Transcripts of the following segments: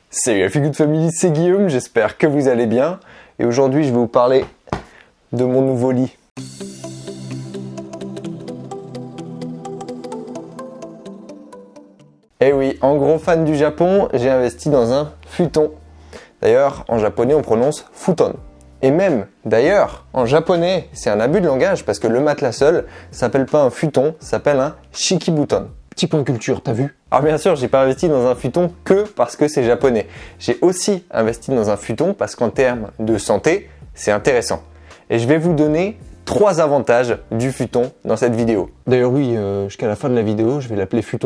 Salut la Feel Good Family, c'est Guillaume, j'espère que vous allez bien. Et aujourd'hui, je vais vous parler de mon nouveau lit. Eh oui, en gros fan du Japon, j'ai investi dans un futon. D'ailleurs, en japonais, on prononce futon. Et même, d'ailleurs, en japonais, c'est un abus de langage parce que le matelas seul s'appelle pas un futon, s'appelle un shikibuton. Petit point culture, t'as vu? Alors bien sûr, j'ai pas investi dans un futon que parce que c'est japonais. J'ai aussi investi dans un futon parce qu'en termes de santé, c'est intéressant. Et je vais vous donner 3 avantages du futon dans cette vidéo. D'ailleurs oui, jusqu'à la fin de la vidéo, je vais l'appeler futon.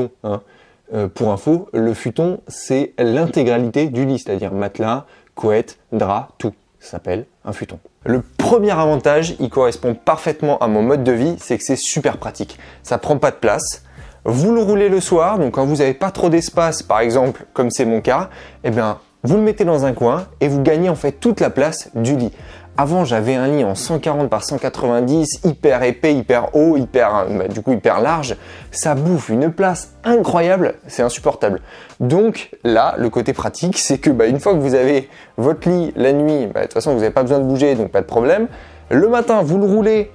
Pour info, le futon, c'est l'intégralité du lit, c'est-à-dire matelas, couette, drap, tout. Ça s'appelle un futon. Le premier avantage, il correspond parfaitement à mon mode de vie, c'est que c'est super pratique. Ça prend pas de place. Vous le roulez le soir, donc quand vous n'avez pas trop d'espace, par exemple, comme c'est mon cas, eh bien, vous le mettez dans un coin et vous gagnez en fait toute la place du lit. Avant, j'avais un lit en 140 par 190, hyper épais, hyper haut, hyper large. Ça bouffe une place incroyable, c'est insupportable. Donc là, le côté pratique, c'est que une fois que vous avez votre lit la nuit, de toute façon, vous n'avez pas besoin de bouger, donc pas de problème. Le matin, vous roulez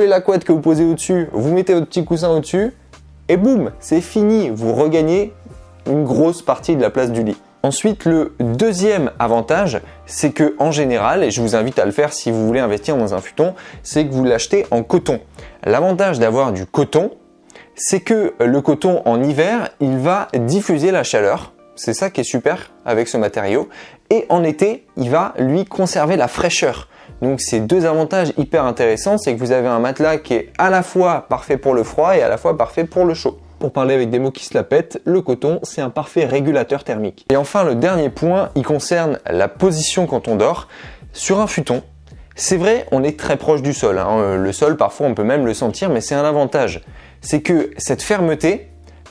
la couette que vous posez au-dessus, vous mettez votre petit coussin au-dessus, et boum, c'est fini, vous regagnez une grosse partie de la place du lit. Ensuite, le deuxième avantage, c'est que en général, et je vous invite à le faire si vous voulez investir dans un futon, c'est que vous l'achetez en coton. L'avantage d'avoir du coton, c'est que le coton en hiver, il va diffuser la chaleur. C'est ça qui est super avec ce matériau. Et en été, il va lui conserver la fraîcheur. Donc c'est 2 avantages hyper intéressants, c'est que vous avez un matelas qui est à la fois parfait pour le froid et à la fois parfait pour le chaud. Pour parler avec des mots qui se la pètent, le coton, c'est un parfait régulateur thermique. Et enfin, le dernier point, il concerne la position quand on dort. Sur un futon, c'est vrai, on est très proche du sol. Le sol, parfois, on peut même le sentir, mais c'est un avantage. C'est que cette fermeté,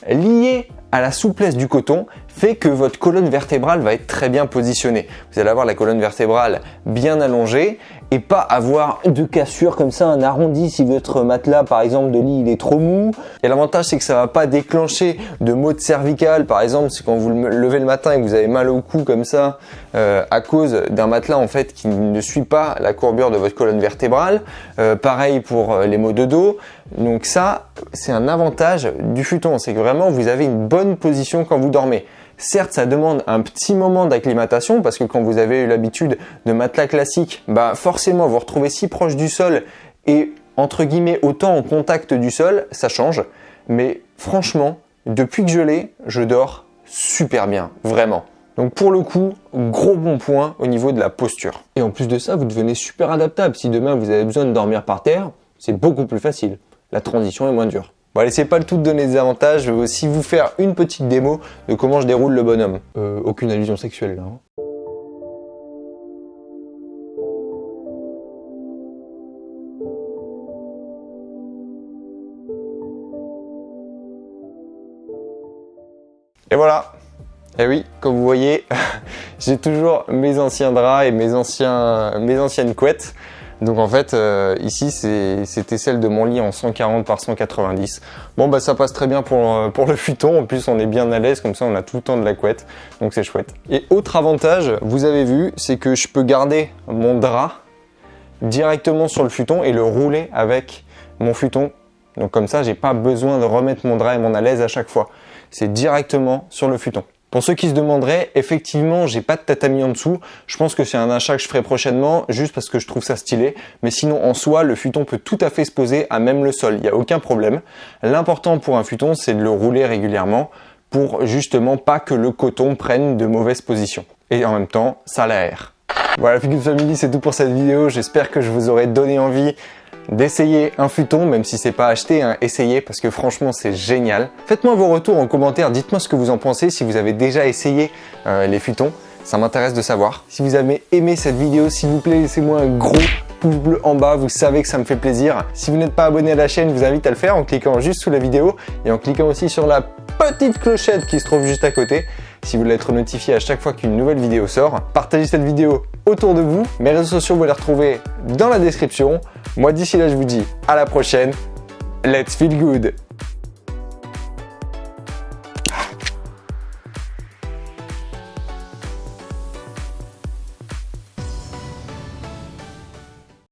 liée à la souplesse du coton, fait que votre colonne vertébrale va être très bien positionnée. Vous allez avoir la colonne vertébrale bien allongée et pas avoir de cassure comme ça, un arrondi si votre matelas par exemple de lit il est trop mou. Et l'avantage c'est que ça va pas déclencher de maux de cervicale. Par exemple, c'est quand vous levez le matin et que vous avez mal au cou comme ça à cause d'un matelas en fait qui ne suit pas la courbure de votre colonne vertébrale. Pareil pour les maux de dos. Donc ça, c'est un avantage du futon, c'est que vraiment vous avez une bonne position quand vous dormez. Certes, ça demande un petit moment d'acclimatation parce que quand vous avez eu l'habitude de matelas classique, forcément vous vous retrouvez si proche du sol et entre guillemets autant en contact du sol, ça change. Mais franchement, depuis que je l'ai, je dors super bien, vraiment. Donc pour le coup, gros bon point au niveau de la posture. Et en plus de ça, vous devenez super adaptable. Si demain vous avez besoin de dormir par terre, c'est beaucoup plus facile. La transition est moins dure. Bon allez, c'est pas le tout de donner des avantages, je vais aussi vous faire une petite démo de comment je déroule le bonhomme. Aucune allusion sexuelle là. Et voilà. Et oui, comme vous voyez, j'ai toujours mes anciens draps et mes anciennes couettes. Donc en fait, ici, c'était celle de mon lit en 140 par 190. Bon, ça passe très bien pour le futon. En plus, on est bien à l'aise, comme ça, on a tout le temps de la couette. Donc c'est chouette. Et autre avantage, vous avez vu, c'est que je peux garder mon drap directement sur le futon et le rouler avec mon futon. Donc comme ça, j'ai pas besoin de remettre mon drap et mon à l'aise à chaque fois. C'est directement sur le futon. Pour ceux qui se demanderaient, effectivement, j'ai pas de tatami en dessous. Je pense que c'est un achat que je ferai prochainement, juste parce que je trouve ça stylé. Mais sinon, en soi, le futon peut tout à fait se poser à même le sol. Il n'y a aucun problème. L'important pour un futon, c'est de le rouler régulièrement pour justement pas que le coton prenne de mauvaises positions. Et en même temps, ça l'aère. Voilà, Feel Good Family, c'est tout pour cette vidéo. J'espère que je vous aurai donné envie d'essayer un futon, même si c'est pas acheté, essayez parce que franchement c'est génial. Faites-moi vos retours en commentaire, dites-moi ce que vous en pensez, si vous avez déjà essayé les futons, ça m'intéresse de savoir. Si vous avez aimé cette vidéo, s'il vous plaît, laissez-moi un gros pouce bleu en bas, vous savez que ça me fait plaisir. Si vous n'êtes pas abonné à la chaîne, je vous invite à le faire en cliquant juste sous la vidéo et en cliquant aussi sur la petite clochette qui se trouve juste à côté. Si vous voulez être notifié à chaque fois qu'une nouvelle vidéo sort, partagez cette vidéo autour de vous. Mes réseaux sociaux, vous les retrouvez dans la description. Moi, d'ici là, je vous dis à la prochaine. Let's feel good!